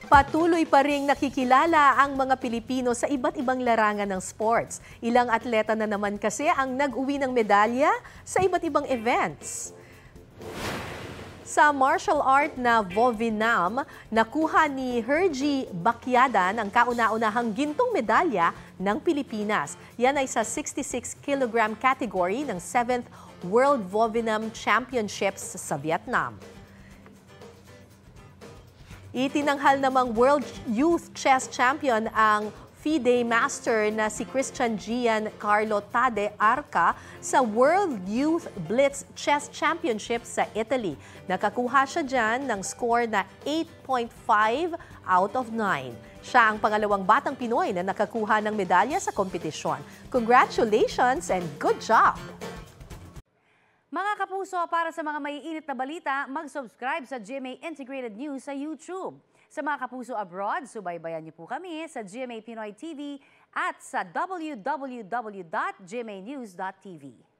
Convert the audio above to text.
Patuloy pa ring nakikilala ang mga Pilipino sa iba't ibang larangan ng sports. Ilang atleta na naman kasi ang nag-uwi ng medalya sa iba't ibang events. Sa martial art na Vovinam, nakuha ni Hergy Bacyadan ang kauna-unahang gintong medalya ng Pilipinas. Yan ay sa 66-kilogram category ng 7th World Vovinam Championships sa Vietnam. Itinanghal namang World Youth Chess Champion ang FIDE Master na si Christian Giancarlo Tade Arca sa World Youth Blitz Chess Championship sa Italy. Nakakuha siya dyan ng score na 8.5 out of 9. Siya ang pangalawang batang Pinoy na nakakuha ng medalya sa kompetisyon. Congratulations and good job! Mga kapuso, para sa mga maiinit na balita, mag-subscribe sa GMA Integrated News sa YouTube. Sa mga kapuso abroad, subaybayan niyo po kami sa GMA Pinoy TV at sa www.gmanews.tv.